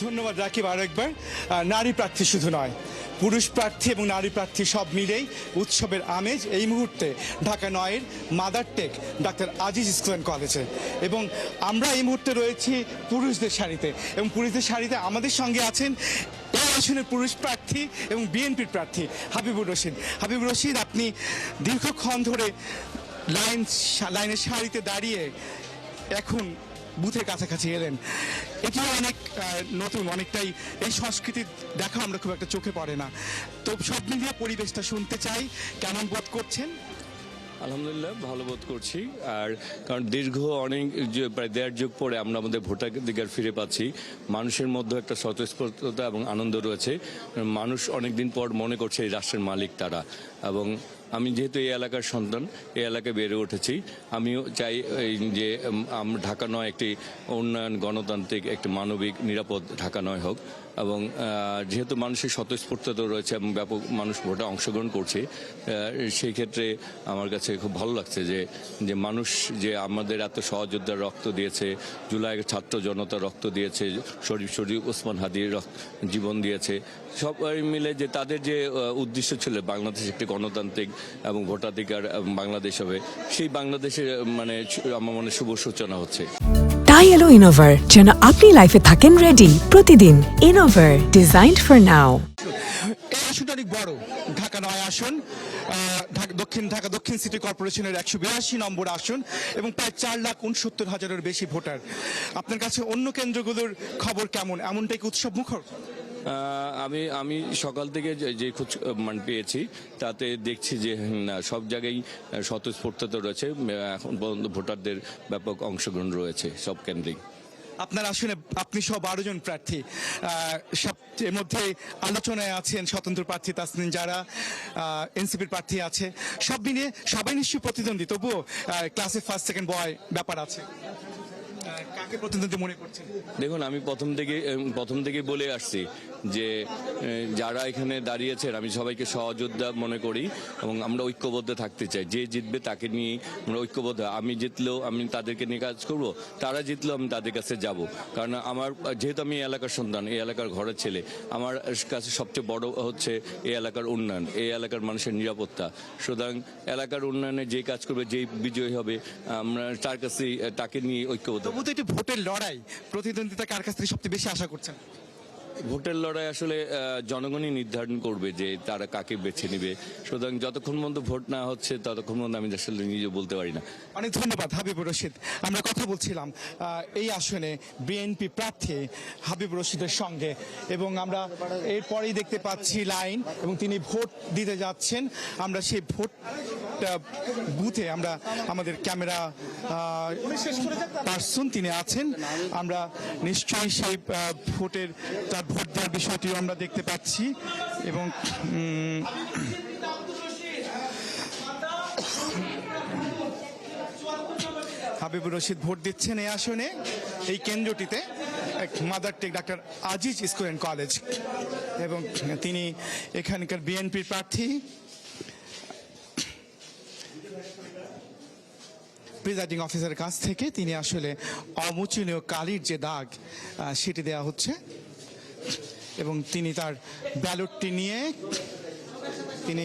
ধন্যবাদ রাকিব। আরো একবার নারী প্রার্থী শুধু নয়, পুরুষ প্রার্থী এবং নারী প্রার্থী সব মিলেই উৎসবের আমেজ এই মুহূর্তে ঢাকা 9-এর মাদার টেক ডাক্তার আজিজ স্কুল অ্যান্ড কলেজে। এবং আমরা এই মুহূর্তে রয়েছি পুরুষদের সারিতে, এবং পুরুষদের সারিতে আমাদের সঙ্গে আছেন এই আসনের পুরুষ প্রার্থী এবং বিএনপির প্রার্থী হাবিবুর রশিদ। হাবিবুর রশিদ, আপনি দীর্ঘক্ষণ ধরে লাইনের সারিতে দাঁড়িয়ে এখন বুথের কাছাকাছি এলেন। এটি অনেক নতুন, অনেকটাই এই সংস্কৃতি দেখা আমরা খুব একটা চোখে পড়ে না। তো সব মিলিয়ে পরিবেশটা শুনতে চাই, কেমন বোধ করছেন? আলহামদুলিল্লাহ ভালো বোধ করছি। আর কারণ দীর্ঘ অনেক প্রায় 1.5 যুগ পরে আমরা আমাদের ভোটাধিকার ফিরে পাচ্ছি। মানুষের মধ্যে একটা স্বতঃস্ফূর্ততা এবং আনন্দ রয়েছে। মানুষ অনেকদিন পর মনে করছে এই রাষ্ট্রের মালিক তারা। এবং আমি যেহেতু এই এলাকার সন্তান, এই এলাকায় বেড়ে উঠেছি, আমিও চাই যে ঢাকা 9 একটি উন্নয়ন, গণতান্ত্রিক, একটি মানবিক, নিরাপদ ঢাকা 9 হোক। এবং যেহেতু মানুষের স্বতঃস্ফূর্ততা রয়েছে এবং ব্যাপক মানুষ ভোটে অংশগ্রহণ করছে, সেই ক্ষেত্রে আমার কাছে খুব ভালো লাগছে যে মানুষ যে আমাদের এত সহযোদ্ধার রক্ত দিয়েছে, জুলাইয়ের ছাত্র জনতা রক্ত দিয়েছে, শরীফ ওসমান হাদির জীবন দিয়েছে, সবাই মিলে যে তাদের যে উদ্দেশ্য ছিল বাংলাদেশ একটি গণতান্ত্রিক এবং ভোটাধিকার বাংলাদেশ হবে, সেই বাংলাদেশের আমার মনে শুভ সূচনা হচ্ছে। তাই এলো ইনোভার, যেন আপনি লাইফে থাকেন রেডি প্রতিদিন। Innova, designed for now. এই আসনটা অনেক বড়, ঢাকা 9 আসন, ঢাকা দক্ষিণ সিটি কর্পোরেশনের 182 নম্বর আসন এবং প্রায় 4,69,000-এর বেশি ভোটার। আপনার কাছে অন্য কেন্দ্রগুলোর খবর কেমন? এমনটাই কি উৎসব মুখর? আমি সকাল থেকে যে খোঁজ পেয়েছি তাতে দেখছি যে সব জায়গায় স্বতঃস্ফূর্ততা রয়েছে। এখন পর্যন্ত ভোটারদের ব্যাপক অংশগ্রহণ রয়েছে সব কেন্দ্রেই। আপনার আসলে আপনি সহ 12 জন প্রার্থী, এর মধ্যে আলোচনায় আছেন স্বতন্ত্র প্রার্থী তাসনিম, যারা এনসিপির প্রার্থী আছে, সব মিলিয়ে সবাই নিশ্চয়ই প্রতিদ্বন্দ্বী, তবুও ক্লাসে ফার্স্ট সেকেন্ড বয় ব্যাপার আছে। কাকে প্রতিদ্বন্দ্বী মনে করছেন? দেখুন, আমি প্রথম থেকে বলে আসছি যে যারা এখানে দাঁড়িয়েছেন আমি সবাইকে সহযোদ্ধা মনে করি এবং আমরা ঐক্যবদ্ধ থাকতে চাই। যে জিতবে তাকে নিয়ে আমরা ঐক্যবদ্ধ। আমি জিতলেও আমি তাদেরকে নিয়ে কাজ করব, তারা জিতলেও আমি তাদের কাছে যাব। কারণ যেহেতু আমি এই এলাকার সন্তান, এই এলাকার ঘরের ছেলে, আমার কাছে সবচেয়ে বড় হচ্ছে এই এলাকার উন্নয়ন, এই এলাকার মানুষের নিরাপত্তা। সুতরাং এলাকার উন্নয়নে যে কাজ করবে, যেই বিজয়ী হবে, আমরা তার কাছে তাকে নিয়ে ঐক্যবদ্ধ। তবু তো এটি ভোটের লড়াই, প্রতিদ্বন্দ্বিতা কার কাছ থেকে সবচেয়ে বেশি আশা করছেন? ভোটের লড়াই আসলে জনগণই নির্ধারণ করবে যে তারা কাকে বেছে নেবে। সুতরাং যতক্ষণ পর্যন্ত ভোট না হচ্ছে ততক্ষণ পর্যন্ত আমি আসলে নিজে বলতে পারি না। অনেক ধন্যবাদ হাবিবুর রশিদ। আমরা কথা বলছিলাম এই আসনে বিএনপি প্রার্থী হাবিবুর রশিদের সঙ্গে, এবং আমরা এরপরেই দেখতে পাচ্ছি লাইন, এবং তিনি ভোট দিতে যাচ্ছেন। আমরা সেই ভোট বুথে আমরা আমাদের ক্যামেরা পার্সন তিনি আছেন, আমরা নিশ্চয়ই সেই তার ভোট দেওয়ার বিষয়টিও আমরা দেখতে পাচ্ছি। এবং হাবিবুর রশিদ ভোট দিচ্ছেন এই আসনে, এই কেন্দ্রটিতে মাদার টেক ডাক্তার আজিজ স্কুল অ্যান্ড কলেজ, এবং তিনি এখানকার বিএনপির প্রার্থী। প্রিজাইডিং অফিসারের কাছ থেকে তিনি আসলে অমোচনীয় কালির যে দাগ সেটি দেওয়া হচ্ছে, এবং তিনি তার ব্যালটটি নিয়ে তিনি